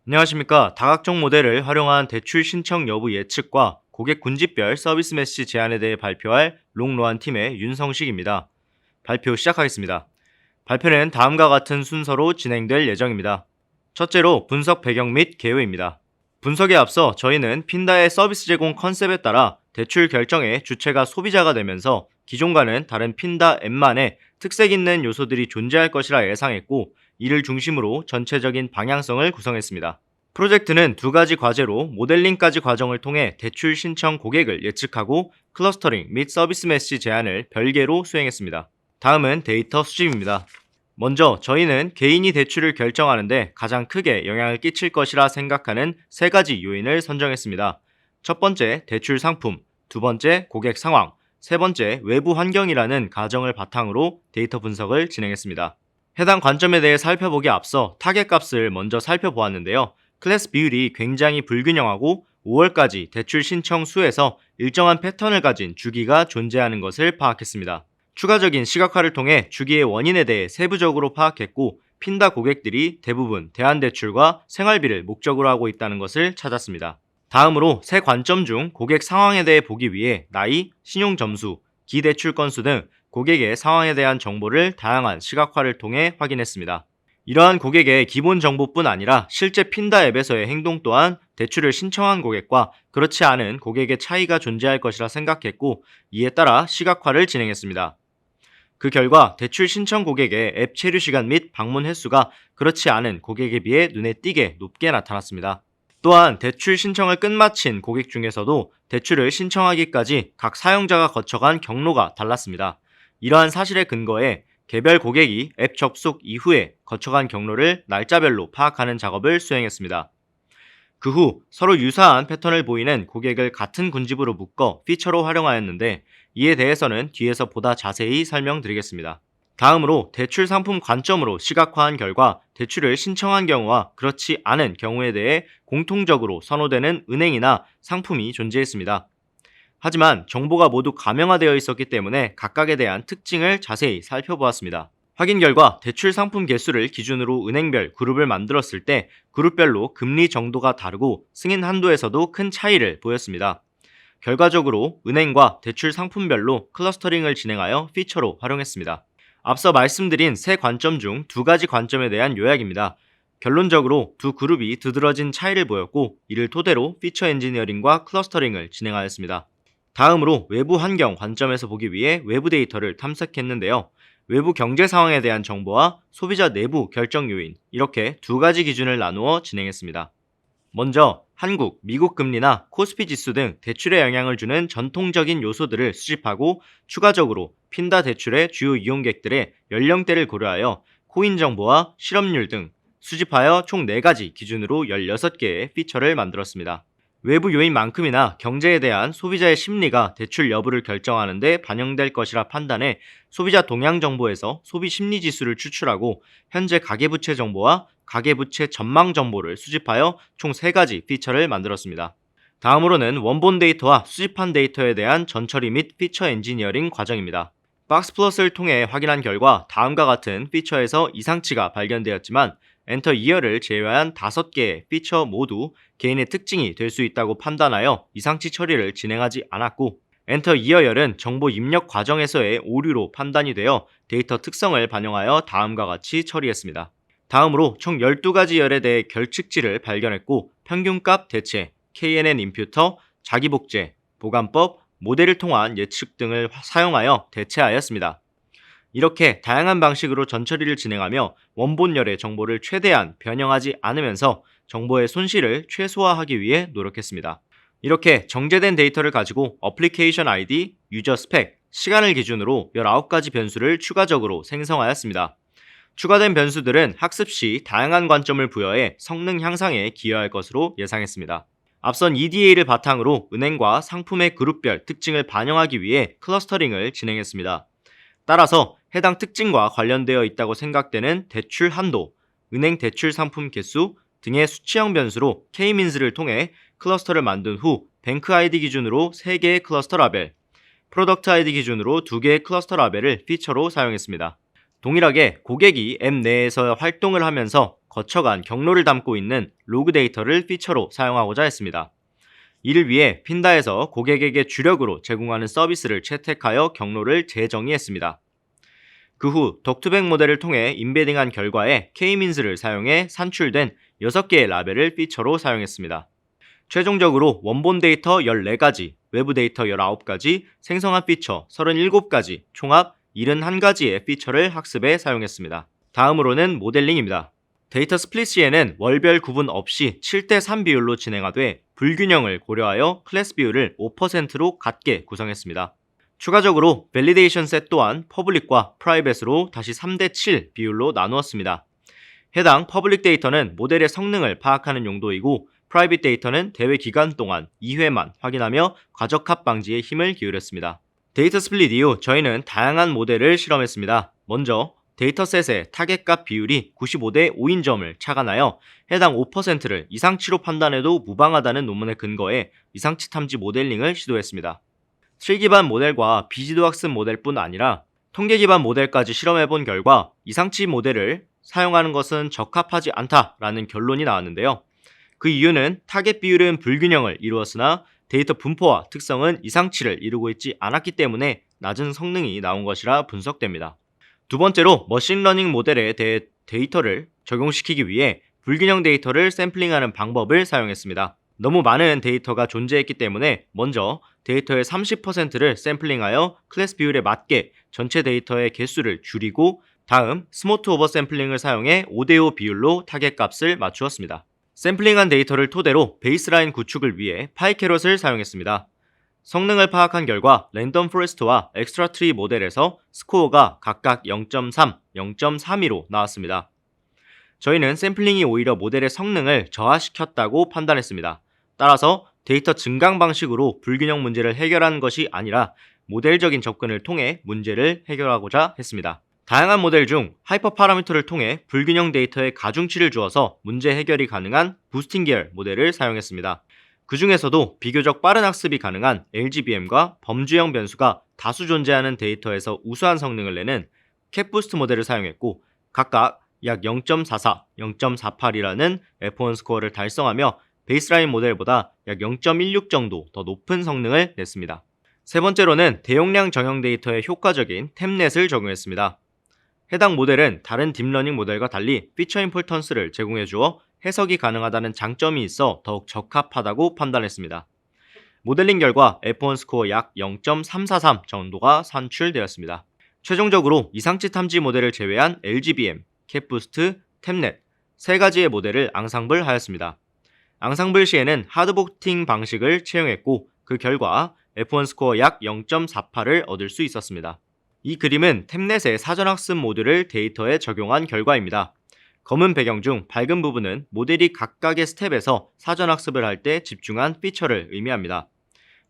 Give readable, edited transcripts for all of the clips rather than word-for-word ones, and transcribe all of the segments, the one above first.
안녕하십니까. 다각종 모델을 활용한 대출 신청 여부 예측과 고객 군집별 서비스 메시 제안에 대해 발표할 롱로한 팀의 윤성식입니다. 발표 시작하겠습니다. 발표는 다음과 같은 순서로 진행될 예정입니다. 첫째로 분석 배경 및 개요입니다. 분석에 앞서 저희는 핀다의 서비스 제공 컨셉에 따라 대출 결정의 주체가 소비자가 되면서 기존과는 다른 핀다 앱만의 특색 있는 요소들이 존재할 것이라 예상했고, 이를 중심으로 전체적인 방향성을 구성했습니다. 프로젝트는 두 가지 과제로 모델링까지 과정을 통해 대출 신청 고객을 예측하고 클러스터링 및 서비스 메시 제안을 별개로 수행했습니다. 다음은 데이터 수집입니다. 먼저 저희는 개인이 대출을 결정하는데 가장 크게 영향을 끼칠 것이라 생각하는 세 가지 요인을 선정했습니다. 첫 번째, 대출 상품, 두 번째, 고객 상황, 세 번째, 외부 환경이라는 가정을 바탕으로 데이터 분석을 진행했습니다. 해당 관점에 대해 살펴보기 앞서 타겟 값을 먼저 살펴보았는데요. 클래스 비율이 굉장히 불균형하고 5월까지 대출 신청 수에서 일정한 패턴을 가진 주기가 존재하는 것을 파악했습니다. 추가적인 시각화를 통해 주기의 원인에 대해 세부적으로 파악했고, 핀다 고객들이 대부분 대안대출과 생활비를 목적으로 하고 있다는 것을 찾았습니다. 다음으로 세 관점 중 고객 상황에 대해 보기 위해 나이, 신용점수, 기대출 건수 등 고객의 상황에 대한 정보를 다양한 시각화를 통해 확인했습니다. 이러한 고객의 기본 정보뿐 아니라 실제 핀다 앱에서의 행동 또한 대출을 신청한 고객과 그렇지 않은 고객의 차이가 존재할 것이라 생각했고, 이에 따라 시각화를 진행했습니다. 그 결과 대출 신청 고객의 앱 체류 시간 및 방문 횟수가 그렇지 않은 고객에 비해 눈에 띄게 높게 나타났습니다. 또한 대출 신청을 끝마친 고객 중에서도 대출을 신청하기까지 각 사용자가 거쳐간 경로가 달랐습니다. 이러한 사실에 근거해 개별 고객이 앱 접속 이후에 거쳐간 경로를 날짜별로 파악하는 작업을 수행했습니다. 그 후 서로 유사한 패턴을 보이는 고객을 같은 군집으로 묶어 피처로 활용하였는데, 이에 대해서는 뒤에서 보다 자세히 설명드리겠습니다. 다음으로 대출 상품 관점으로 시각화한 결과 대출을 신청한 경우와 그렇지 않은 경우에 대해 공통적으로 선호되는 은행이나 상품이 존재했습니다. 하지만 정보가 모두 가명화되어 있었기 때문에 각각에 대한 특징을 자세히 살펴보았습니다. 확인 결과 대출 상품 개수를 기준으로 은행별 그룹을 만들었을 때 그룹별로 금리 정도가 다르고 승인 한도에서도 큰 차이를 보였습니다. 결과적으로 은행과 대출 상품별로 클러스터링을 진행하여 피처로 활용했습니다. 앞서 말씀드린 세 관점 중 두 가지 관점에 대한 요약입니다. 결론적으로 두 그룹이 두드러진 차이를 보였고, 이를 토대로 피처 엔지니어링과 클러스터링을 진행하였습니다. 다음으로 외부 환경 관점에서 보기 위해 외부 데이터를 탐색했는데요. 외부 경제 상황에 대한 정보와 소비자 내부 결정 요인, 이렇게 두 가지 기준을 나누어 진행했습니다. 먼저 한국, 미국 금리나 코스피 지수 등 대출에 영향을 주는 전통적인 요소들을 수집하고, 추가적으로 핀다 대출의 주요 이용객들의 연령대를 고려하여 코인 정보와 실업률 등 수집하여 총 4가지 기준으로 16개의 피처를 만들었습니다. 외부 요인만큼이나 경제에 대한 소비자의 심리가 대출 여부를 결정하는 데 반영될 것이라 판단해 소비자 동향 정보에서 소비 심리 지수를 추출하고 현재 가계부채 정보와 가계부채 전망 정보를 수집하여 총 3가지 피처를 만들었습니다. 다음으로는 원본 데이터와 수집한 데이터에 대한 전처리 및 피처 엔지니어링 과정입니다. 박스플러스를 통해 확인한 결과 다음과 같은 피처에서 이상치가 발견되었지만, 엔터 이어를 제외한 5개의 피처 모두 개인의 특징이 될 수 있다고 판단하여 이상치 처리를 진행하지 않았고, 엔터 이어열은 정보 입력 과정에서의 오류로 판단이 되어 데이터 특성을 반영하여 다음과 같이 처리했습니다. 다음으로 총 12가지 열에 대해 결측지를 발견했고, 평균값 대체, KNN 임퓨터, 자기복제, 보관법, 모델을 통한 예측 등을 사용하여 대체하였습니다. 이렇게 다양한 방식으로 전처리를 진행하며 원본열의 정보를 최대한 변형하지 않으면서 정보의 손실을 최소화하기 위해 노력했습니다. 이렇게 정제된 데이터를 가지고 어플리케이션 아이디, 유저 스펙, 시간을 기준으로 19가지 변수를 추가적으로 생성하였습니다. 추가된 변수들은 학습 시 다양한 관점을 부여해 성능 향상에 기여할 것으로 예상했습니다. 앞선 EDA를 바탕으로 은행과 상품의 그룹별 특징을 반영하기 위해 클러스터링을 진행했습니다. 따라서 해당 특징과 관련되어 있다고 생각되는 대출 한도, 은행 대출 상품 개수 등의 수치형 변수로 K-민스를 통해 클러스터를 만든 후 뱅크 아이디 기준으로 3개의 클러스터 라벨, 프로덕트 아이디 기준으로 2개의 클러스터 라벨을 피처로 사용했습니다. 동일하게 고객이 앱 내에서 활동을 하면서 거쳐간 경로를 담고 있는 로그 데이터를 피처로 사용하고자 했습니다. 이를 위해 핀다에서 고객에게 주력으로 제공하는 서비스를 채택하여 경로를 재정의했습니다. 그 후 덕투백 모델을 통해 임베딩한 결과에 K-민스를 사용해 산출된 6개의 라벨을 피처로 사용했습니다. 최종적으로 원본 데이터 14가지, 외부 데이터 19가지, 생성한 피처 37가지, 총합 71가지의 피처를 학습에 사용했습니다. 다음으로는 모델링입니다. 데이터 스플릿 시에는 월별 구분 없이 7대3 비율로 진행하되 불균형을 고려하여 클래스 비율을 5%로 같게 구성했습니다. 추가적으로 밸리데이션 셋 또한 퍼블릭과 프라이빗으로 다시 3대7 비율로 나누었습니다. 해당 퍼블릭 데이터는 모델의 성능을 파악하는 용도이고 프라이빗 데이터는 대회 기간 동안 2회만 확인하며 과적합 방지에 힘을 기울였습니다. 데이터 스플릿 이후 저희는 다양한 모델을 실험했습니다. 먼저 데이터셋의 타겟값 비율이 95대 5인 점을 착안하여 해당 5%를 이상치로 판단해도 무방하다는 논문에 근거해 이상치 탐지 모델링을 시도했습니다. 실 기반 모델과 비지도 학습 모델뿐 아니라 통계 기반 모델까지 실험해본 결과 이상치 모델을 사용하는 것은 적합하지 않다라는 결론이 나왔는데요. 그 이유는 타겟 비율은 불균형을 이루었으나 데이터 분포와 특성은 이상치를 이루고 있지 않았기 때문에 낮은 성능이 나온 것이라 분석됩니다. 두 번째로 머신러닝 모델에 대해 데이터를 적용시키기 위해 불균형 데이터를 샘플링하는 방법을 사용했습니다. 너무 많은 데이터가 존재했기 때문에 먼저 데이터의 30%를 샘플링하여 클래스 비율에 맞게 전체 데이터의 개수를 줄이고 다음 스모트 오버 샘플링을 사용해 5대5 비율로 타겟 값을 맞추었습니다. 샘플링한 데이터를 토대로 베이스라인 구축을 위해 파이캐럿을 사용했습니다. 성능을 파악한 결과 랜덤 포레스트와 엑스트라 트리 모델에서 스코어가 각각 0.3, 0.32로 나왔습니다. 저희는 샘플링이 오히려 모델의 성능을 저하시켰다고 판단했습니다. 따라서 데이터 증강 방식으로 불균형 문제를 해결하는 것이 아니라 모델적인 접근을 통해 문제를 해결하고자 했습니다. 다양한 모델 중 하이퍼 파라미터를 통해 불균형 데이터에 가중치를 주어서 문제 해결이 가능한 부스팅 계열 모델을 사용했습니다. 그 중에서도 비교적 빠른 학습이 가능한 LGBM과 범주형 변수가 다수 존재하는 데이터에서 우수한 성능을 내는 캣부스트 모델을 사용했고 각각 약 0.44, 0.48이라는 F1 스코어를 달성하며 베이스라인 모델보다 약 0.16 정도 더 높은 성능을 냈습니다. 세 번째로는 대용량 정형 데이터에 효과적인 템넷을 적용했습니다. 해당 모델은 다른 딥러닝 모델과 달리 피처 임포턴스를 제공해 주어 해석이 가능하다는 장점이 있어 더욱 적합하다고 판단했습니다. 모델링 결과 F1 스코어 약 0.343 정도가 산출되었습니다. 최종적으로 이상치 탐지 모델을 제외한 LGBM, 캣부스트, 템넷 세 가지의 모델을 앙상블 하였습니다. 앙상블 시에는 하드보팅 방식을 채용했고 그 결과 F1 스코어 약 0.48을 얻을 수 있었습니다. 이 그림은 템넷의 사전학습 모듈을 데이터에 적용한 결과입니다. 검은 배경 중 밝은 부분은 모델이 각각의 스텝에서 사전학습을 할 때 집중한 피처를 의미합니다.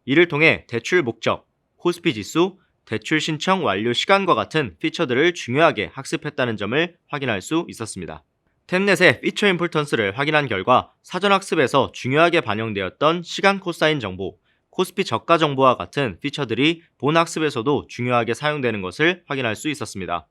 이를 통해 대출 목적, 코스피 지수, 대출 신청 완료 시간과 같은 피처들을 중요하게 학습했다는 점을 확인할 수 있었습니다. 템넷의 피처 임포턴스를 확인한 결과 사전학습에서 중요하게 반영되었던 시간 코사인 정보, 코스피 저가 정보와 같은 피처들이 본 학습에서도 중요하게 사용되는 것을 확인할 수 있었습니다.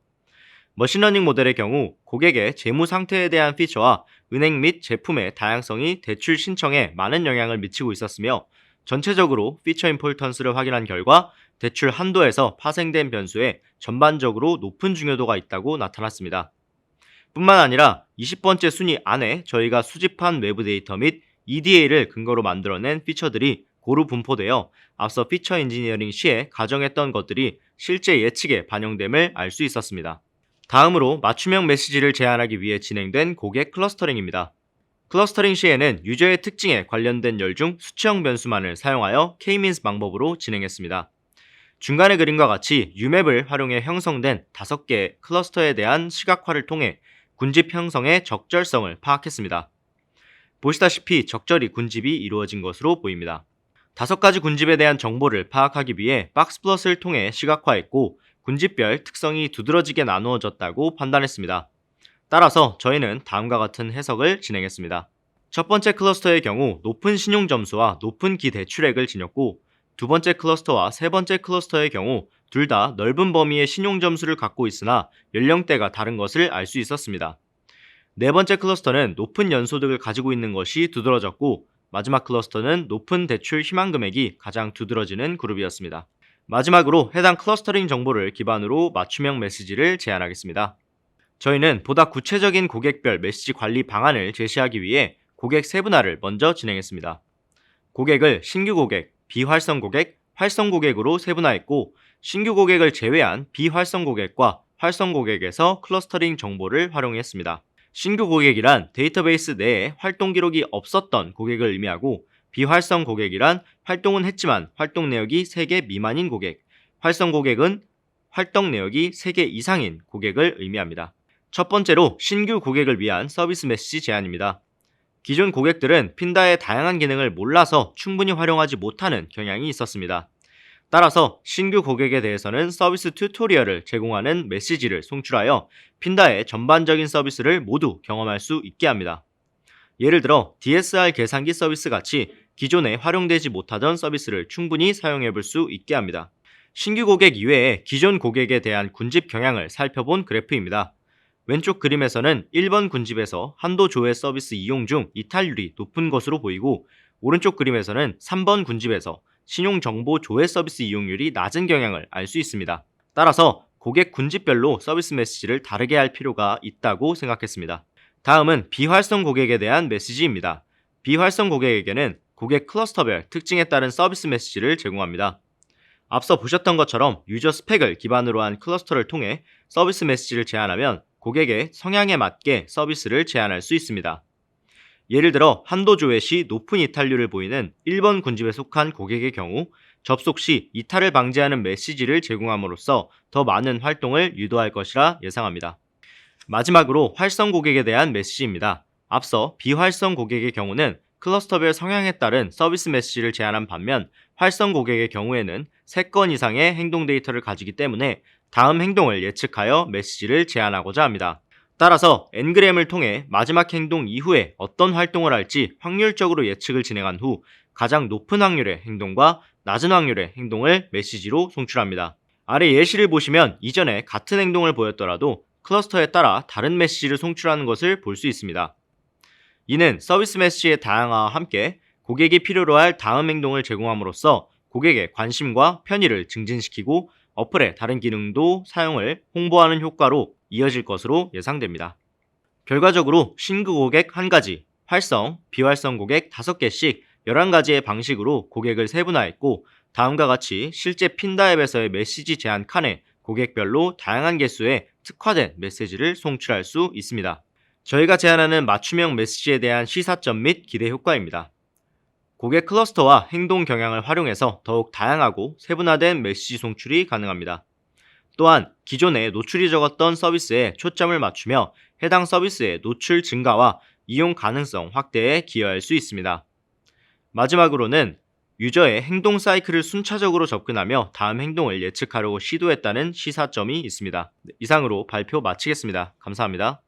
머신러닝 모델의 경우 고객의 재무 상태에 대한 피처와 은행 및 제품의 다양성이 대출 신청에 많은 영향을 미치고 있었으며 전체적으로 피처 임포턴스를 확인한 결과 대출 한도에서 파생된 변수에 전반적으로 높은 중요도가 있다고 나타났습니다. 뿐만 아니라 20번째 순위 안에 저희가 수집한 외부 데이터 및 EDA를 근거로 만들어낸 피처들이 고루 분포되어 앞서 피처 엔지니어링 시에 가정했던 것들이 실제 예측에 반영됨을 알 수 있었습니다. 다음으로 맞춤형 메시지를 제안하기 위해 진행된 고객 클러스터링입니다. 클러스터링 시에는 유저의 특징에 관련된 열 중 수치형 변수만을 사용하여 K-means 방법으로 진행했습니다. 중간의 그림과 같이 UMap을 활용해 형성된 5개의 클러스터에 대한 시각화를 통해 군집 형성의 적절성을 파악했습니다. 보시다시피 적절히 군집이 이루어진 것으로 보입니다. 5가지 군집에 대한 정보를 파악하기 위해 박스플롯을 통해 시각화했고 군집별 특성이 두드러지게 나누어졌다고 판단했습니다. 따라서 저희는 다음과 같은 해석을 진행했습니다. 첫 번째 클러스터의 경우 높은 신용 점수와 높은 기대출액을 지녔고 두 번째 클러스터와 세 번째 클러스터의 경우 둘 다 넓은 범위의 신용 점수를 갖고 있으나 연령대가 다른 것을 알 수 있었습니다. 네 번째 클러스터는 높은 연소득을 가지고 있는 것이 두드러졌고, 마지막 클러스터는 높은 대출 희망 금액이 가장 두드러지는 그룹이었습니다. 마지막으로 해당 클러스터링 정보를 기반으로 맞춤형 메시지를 제안하겠습니다. 저희는 보다 구체적인 고객별 메시지 관리 방안을 제시하기 위해 고객 세분화를 먼저 진행했습니다. 고객을 신규 고객, 비활성 고객, 활성 고객으로 세분화했고, 신규 고객을 제외한 비활성 고객과 활성 고객에서 클러스터링 정보를 활용했습니다. 신규 고객이란 데이터베이스 내에 활동 기록이 없었던 고객을 의미하고, 비활성 고객이란 활동은 했지만 활동 내역이 3개 미만인 고객, 활성 고객은 활동 내역이 3개 이상인 고객을 의미합니다. 첫 번째로 신규 고객을 위한 서비스 메시지 제안입니다. 기존 고객들은 핀다의 다양한 기능을 몰라서 충분히 활용하지 못하는 경향이 있었습니다. 따라서 신규 고객에 대해서는 서비스 튜토리얼을 제공하는 메시지를 송출하여 핀다의 전반적인 서비스를 모두 경험할 수 있게 합니다. 예를 들어 DSR 계산기 서비스 같이 기존에 활용되지 못하던 서비스를 충분히 사용해 볼 수 있게 합니다. 신규 고객 이외에 기존 고객에 대한 군집 경향을 살펴본 그래프입니다. 왼쪽 그림에서는 1번 군집에서 한도 조회 서비스 이용 중 이탈률이 높은 것으로 보이고, 오른쪽 그림에서는 3번 군집에서 신용정보 조회 서비스 이용률이 낮은 경향을 알 수 있습니다. 따라서 고객 군집별로 서비스 메시지를 다르게 할 필요가 있다고 생각했습니다. 다음은 비활성 고객에 대한 메시지입니다. 비활성 고객에게는 고객 클러스터별 특징에 따른 서비스 메시지를 제공합니다. 앞서 보셨던 것처럼 유저 스펙을 기반으로 한 클러스터를 통해 서비스 메시지를 제안하면 고객의 성향에 맞게 서비스를 제안할 수 있습니다. 예를 들어 한도 조회 시 높은 이탈률을 보이는 1번 군집에 속한 고객의 경우 접속 시 이탈을 방지하는 메시지를 제공함으로써 더 많은 활동을 유도할 것이라 예상합니다. 마지막으로 활성 고객에 대한 메시지입니다. 앞서 비활성 고객의 경우는 클러스터별 성향에 따른 서비스 메시지를 제안한 반면, 활성 고객의 경우에는 3건 이상의 행동 데이터를 가지기 때문에 다음 행동을 예측하여 메시지를 제안하고자 합니다. 따라서 엔그램을 통해 마지막 행동 이후에 어떤 활동을 할지 확률적으로 예측을 진행한 후 가장 높은 확률의 행동과 낮은 확률의 행동을 메시지로 송출합니다. 아래 예시를 보시면 이전에 같은 행동을 보였더라도 클러스터에 따라 다른 메시지를 송출하는 것을 볼 수 있습니다. 이는 서비스 메시지의 다양화와 함께 고객이 필요로 할 다음 행동을 제공함으로써 고객의 관심과 편의를 증진시키고 어플의 다른 기능도 사용을 홍보하는 효과로 이어질 것으로 예상됩니다. 결과적으로 신규 고객 1가지, 활성, 비활성 고객 5개씩 11가지의 방식으로 고객을 세분화했고, 다음과 같이 실제 핀다 앱에서의 메시지 제안 칸에 고객별로 다양한 개수의 특화된 메시지를 송출할 수 있습니다. 저희가 제안하는 맞춤형 메시지에 대한 시사점 및 기대 효과입니다. 고객 클러스터와 행동 경향을 활용해서 더욱 다양하고 세분화된 메시지 송출이 가능합니다. 또한 기존에 노출이 적었던 서비스에 초점을 맞추며 해당 서비스의 노출 증가와 이용 가능성 확대에 기여할 수 있습니다. 마지막으로는 유저의 행동 사이클을 순차적으로 접근하며 다음 행동을 예측하려고 시도했다는 시사점이 있습니다. 이상으로 발표 마치겠습니다. 감사합니다.